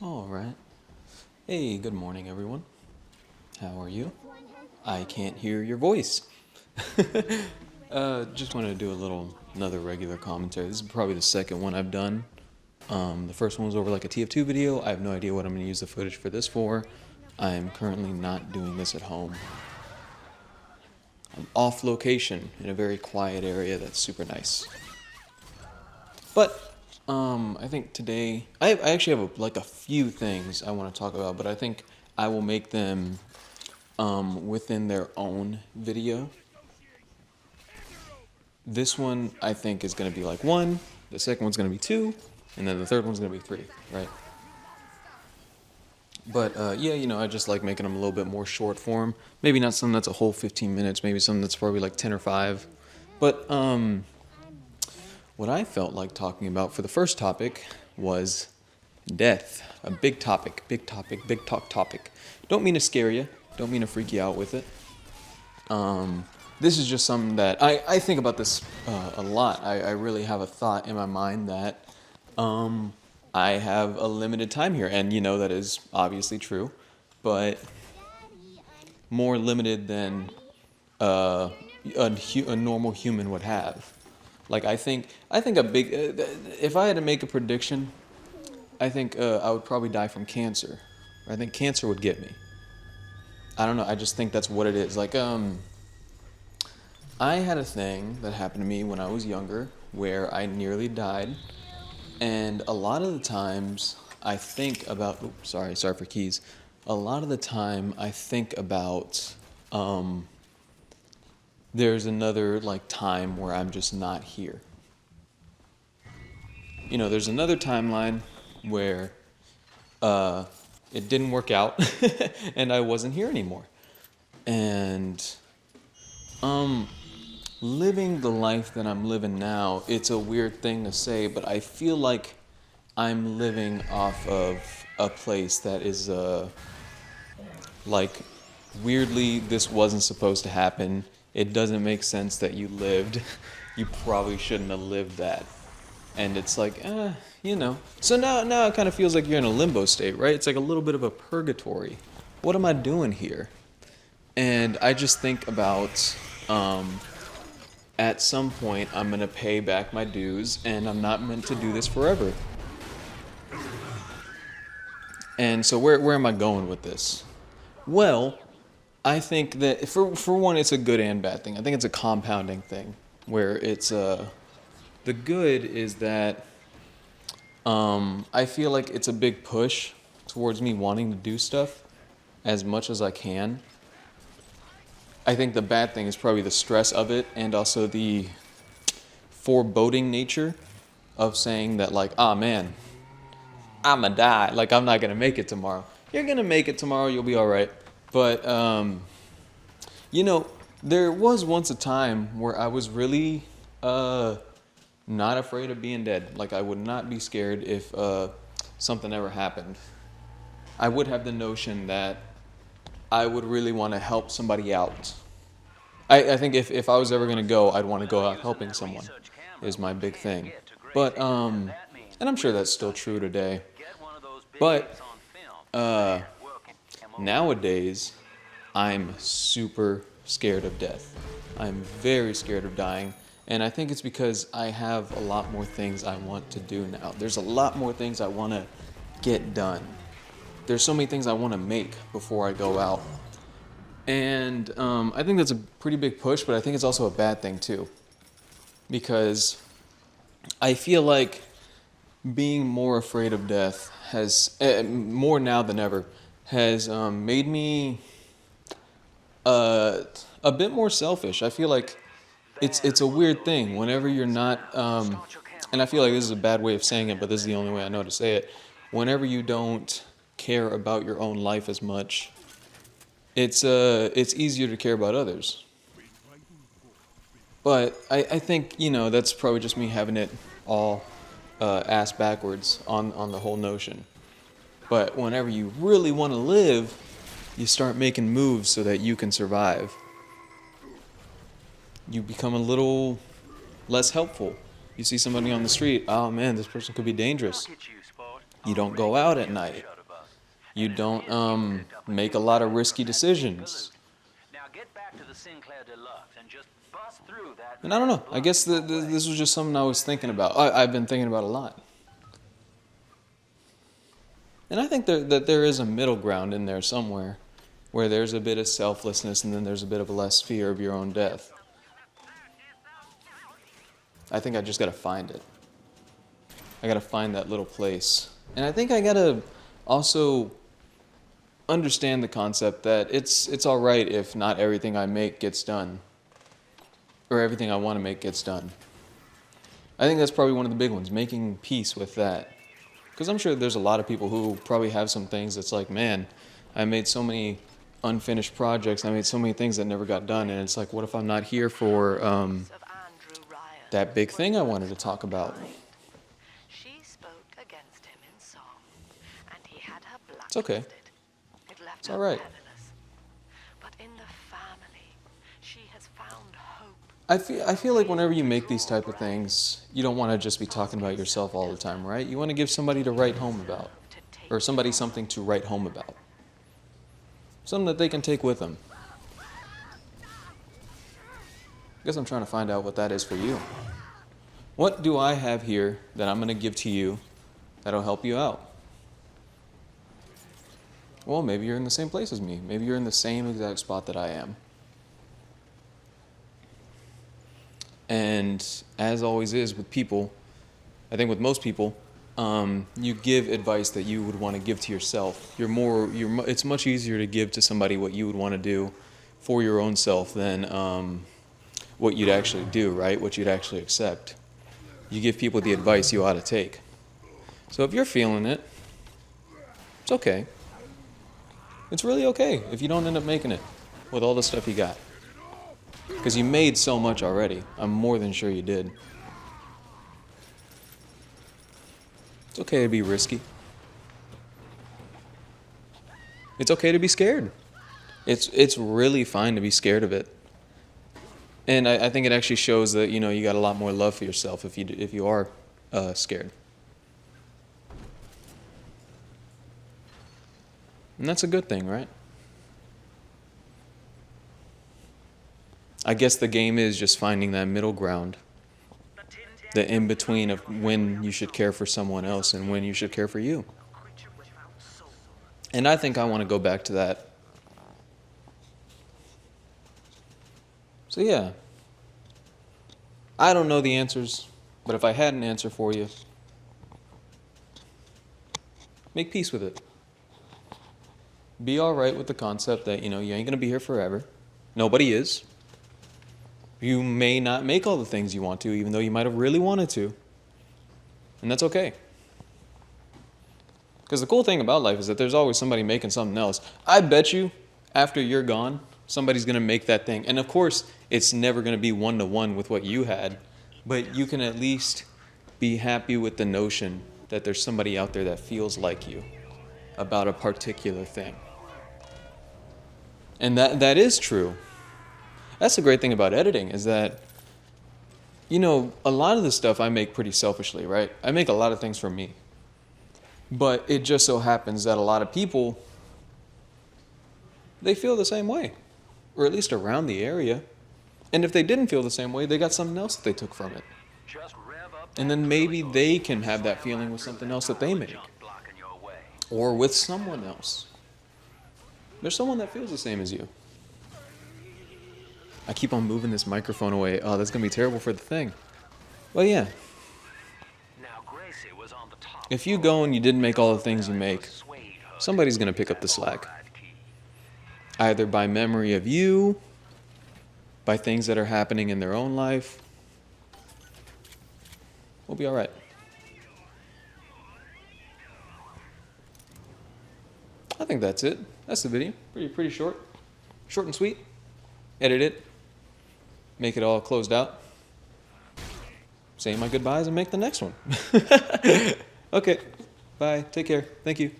All right. Hey, good morning, everyone. How are you? I can't hear your voice. Just wanted to do another regular commentary. This is probably the second one I've done. The first one was over like a TF2 video. I have no idea what I'm going to use the footage for this for. I am currently not doing this at home. I'm off location in a very quiet area that's super nice. But I think today I actually have a few things I want to talk about, but I think I will make them within their own video. This one I think is going to be like one, the second one's going to be two, and then the third one's going to be three, right? But yeah, I just like making them a little bit more short form. Maybe not something that's a whole 15 minutes, maybe something that's probably like 10 or 5. But what I felt like talking about for the first topic was death. A big topic, big talk topic. Don't mean to scare you, don't mean to freak you out with it. This is just something that I think about this a lot. I really have a thought in my mind that I have a limited time here, and that is obviously true, but more limited than a normal human would have. Like I think a big if I had to make a prediction, I think I would probably die from cancer. I think cancer would get me. I don't know. I just think that's what it is. Like I had a thing that happened to me when I was younger where I nearly died, and a lot of the times I think about. Oops, sorry for keys. A lot of the time I think about. There's another time where I'm just not here. There's another timeline where it didn't work out and I wasn't here anymore. And living the life that I'm living now, it's a weird thing to say, but I feel like I'm living off of a place that is weirdly, this wasn't supposed to happen. It doesn't make sense that you lived. You probably shouldn't have lived that. And it's like, So now it kind of feels like you're in a limbo state, right? It's like a little bit of a purgatory. What am I doing here? And I just think about, at some point, I'm going to pay back my dues, and I'm not meant to do this forever. And so where am I going with this? Well, I think that for one, it's a good and bad thing. I think it's a compounding thing where it's the good is that I feel like it's a big push towards me wanting to do stuff as much as I can. I think the bad thing is probably the stress of it and also the foreboding nature of saying that man, I'ma die. I'm not gonna make it tomorrow. You're gonna make it tomorrow. You'll be all right. But, there was once a time where I was really not afraid of being dead. I would not be scared if something ever happened. I would have the notion that I would really want to help somebody out. I think if I was ever going to go, I'd want to go out helping someone is my big thing. But, and I'm sure that's still true today. But, nowadays, I'm super scared of death. I'm very scared of dying, and I think it's because I have a lot more things I want to do now. There's a lot more things I want to get done. There's so many things I want to make before I go out. And I think that's a pretty big push, but I think it's also a bad thing too. Because I feel like being more afraid of death has, more now than ever, has made me a bit more selfish. I feel like it's a weird thing whenever you're not, and I feel like this is a bad way of saying it, but this is the only way I know to say it. Whenever you don't care about your own life as much, it's easier to care about others. But I think that's probably just me having it all ass backwards on the whole notion. But whenever you really want to live, you start making moves so that you can survive. You become a little less helpful. You see somebody on the street, oh man, this person could be dangerous. You don't go out at night. You don't make a lot of risky decisions. And I don't know. I guess this was just something I was thinking about. I've been thinking about a lot. And I think that there is a middle ground in there somewhere, where there's a bit of selflessness and then there's a bit of less fear of your own death. I think I just got to find it. I got to find that little place. And I think I got to also understand the concept that it's all right if not everything I make gets done, or everything I want to make gets done. I think that's probably one of the big ones, making peace with that. Because I'm sure there's a lot of people who probably have some things that's like, man, I made so many unfinished projects, I made so many things that never got done, and it's like, what if I'm not here for that big thing I wanted to talk about? It's okay. It's all right. I feel like whenever you make these type of things, you don't want to just be talking about yourself all the time, right? You want to give somebody to write home about, or somebody something to write home about, something that they can take with them. I guess I'm trying to find out what that is for you. What do I have here that I'm going to give to you that'll help you out? Well, maybe you're in the same place as me. Maybe you're in the same exact spot that I am. And as always is with people, I think with most people, you give advice that you would want to give to yourself. It's much easier to give to somebody what you would want to do for your own self than what you'd actually do, right? What you'd actually accept. You give people the advice you ought to take. So if you're feeling it, it's okay. It's really okay if you don't end up making it with all the stuff you got. Because you made so much already. I'm more than sure you did. It's okay to be risky. It's okay to be scared. It's really fine to be scared of it. And I think it actually shows that, you got a lot more love for yourself if you are scared. And that's a good thing, right? I guess the game is just finding that middle ground, the in-between of when you should care for someone else and when you should care for you. And I think I want to go back to that. So yeah, I don't know the answers, but if I had an answer for you, make peace with it. Be all right with the concept that, you ain't going to be here forever. Nobody is. You may not make all the things you want to, even though you might have really wanted to. And that's okay. Because the cool thing about life is that there's always somebody making something else. I bet you, after you're gone, somebody's going to make that thing. And of course, it's never going to be one-to-one with what you had. But you can at least be happy with the notion that there's somebody out there that feels like you about a particular thing. And that is true. That's the great thing about editing is that, a lot of the stuff I make pretty selfishly, right? I make a lot of things for me. But it just so happens that a lot of people, they feel the same way, or at least around the area. And if they didn't feel the same way, they got something else that they took from it. And then maybe they can have that feeling with something else that they make, or with someone else. There's someone that feels the same as you. I keep on moving this microphone away. Oh, that's going to be terrible for the thing. Well, yeah. If you go and you didn't make all the things you make, somebody's going to pick up the slack. Either by memory of you, by things that are happening in their own life. We'll be all right. I think that's it. That's the video. Pretty short. Short and sweet. Edit it. Make it all closed out. Say my goodbyes and make the next one. Okay. Bye. Take care. Thank you.